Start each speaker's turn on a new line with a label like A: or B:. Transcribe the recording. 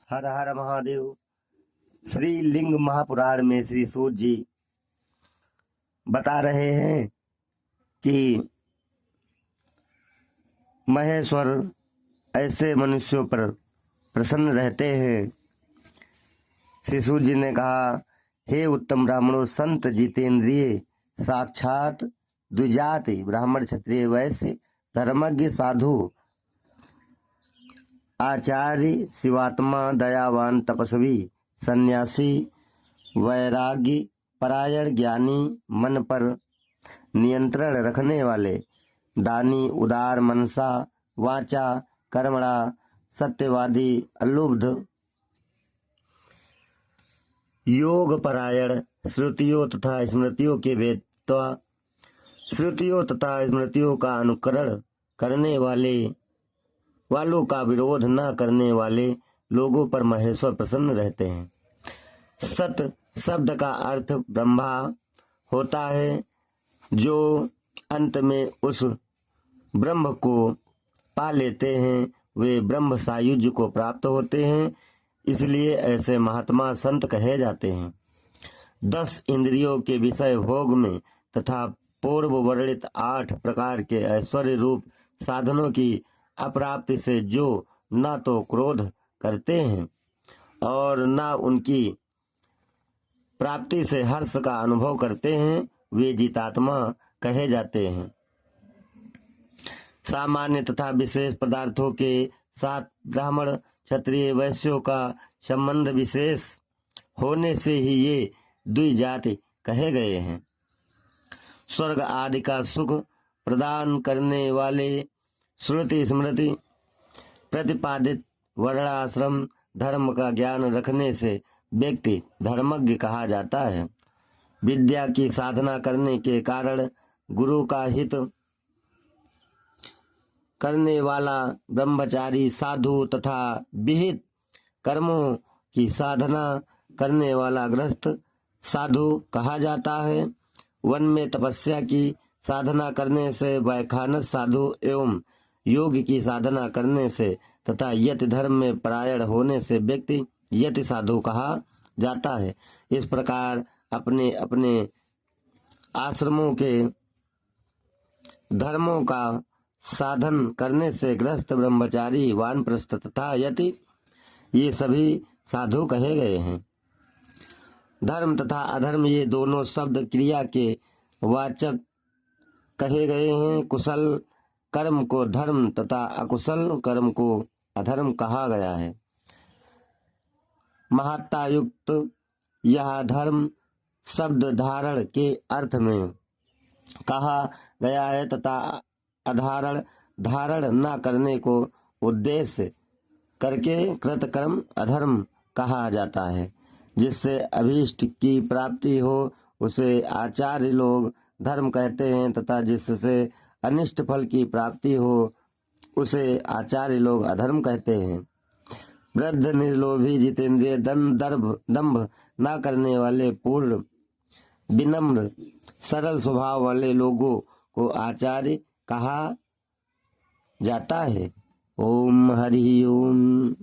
A: हर हर महादेव। श्री लिंग महापुराण में श्री सूत जी बता रहे हैं कि महेश्वर ऐसे मनुष्यों पर प्रसन्न रहते हैं। श्री सूत जी ने कहा, हे उत्तम ब्राह्मणों, संत जितेंद्रिय, साक्षात द्विजाति ब्राह्मण क्षत्रिय वैश्य धर्मज्ञ साधु आचार्य शिवात्मा दयावान तपस्वी सन्यासी वैराग्य परायण ज्ञानी मन पर नियंत्रण रखने वाले दानी उदार मनसा वाचा कर्मणा सत्यवादी अलुब्ध योग परायण श्रुतियों तथा स्मृतियों के वेत्ता श्रुतियों तथा स्मृतियों का अनुकरण करने वालों का विरोध न करने वाले लोगों पर महेश्वर प्रसन्न रहते हैं। सत शब्द का अर्थ ब्रह्मा होता है, जो अंत में उस ब्रह्म को पा लेते हैं वे ब्रह्म सायुज्य को प्राप्त होते हैं, इसलिए ऐसे महात्मा संत कहे जाते हैं। 10 इंद्रियों के विषय भोग में तथा पूर्व वर्णित 8 प्रकार के ऐश्वर्य रूप साधनों की अप्राप्ति से जो न तो क्रोध करते हैं और न उनकी प्राप्ति से हर्ष का अनुभव करते हैं, वे जितात्मा कहे जाते हैं। सामान्य तथा विशेष पदार्थों के साथ ब्राह्मण क्षत्रिय वैश्यों का संबंध विशेष होने से ही ये द्विजाति कहे गए हैं। स्वर्ग आदि का सुख प्रदान करने वाले श्रुति स्मृति प्रतिपादित वर्णाश्रम धर्म का ज्ञान रखने से व्यक्ति धर्मज्ञ कहा जाता है। विद्या की साधना करने के कारण गुरु का हित करने वाला ब्रह्मचारी साधु तथा विहित कर्मों की साधना करने वाला गृहस्थ साधु कहा जाता है। वन में तपस्या की साधना करने से वैखानस साधु एवं योग की साधना करने से तथा यति धर्म में परायण होने से व्यक्ति यति साधु कहा जाता है। इस प्रकार अपने अपने आश्रमों के धर्मों का साधन करने से गृहस्थ ब्रह्मचारी वानप्रस्थ तथा यति ये सभी साधु कहे गए हैं। धर्म तथा अधर्म ये दोनों शब्द क्रिया के वाचक कहे गए हैं। कुशल कर्म को धर्म तथा अकुशल कर्म को अधर्म कहा गया है। महत्ता युक्त यह धर्म शब्द धारण के अर्थ में कहा गया है तथा अधारण धारण न करने को उद्देश्य करके कृतकर्म अधर्म कहा जाता है। जिससे अभीष्ट की प्राप्ति हो उसे आचार्य लोग धर्म कहते हैं तथा जिससे अनिष्ट फल की प्राप्ति हो उसे आचार्य लोग अधर्म कहते हैं। वृद्ध निर्लोभी जितेंद्रिय दंभ न करने वाले पूर्ण विनम्र सरल स्वभाव वाले लोगों को आचार्य कहा जाता है। ओम हरि ओम।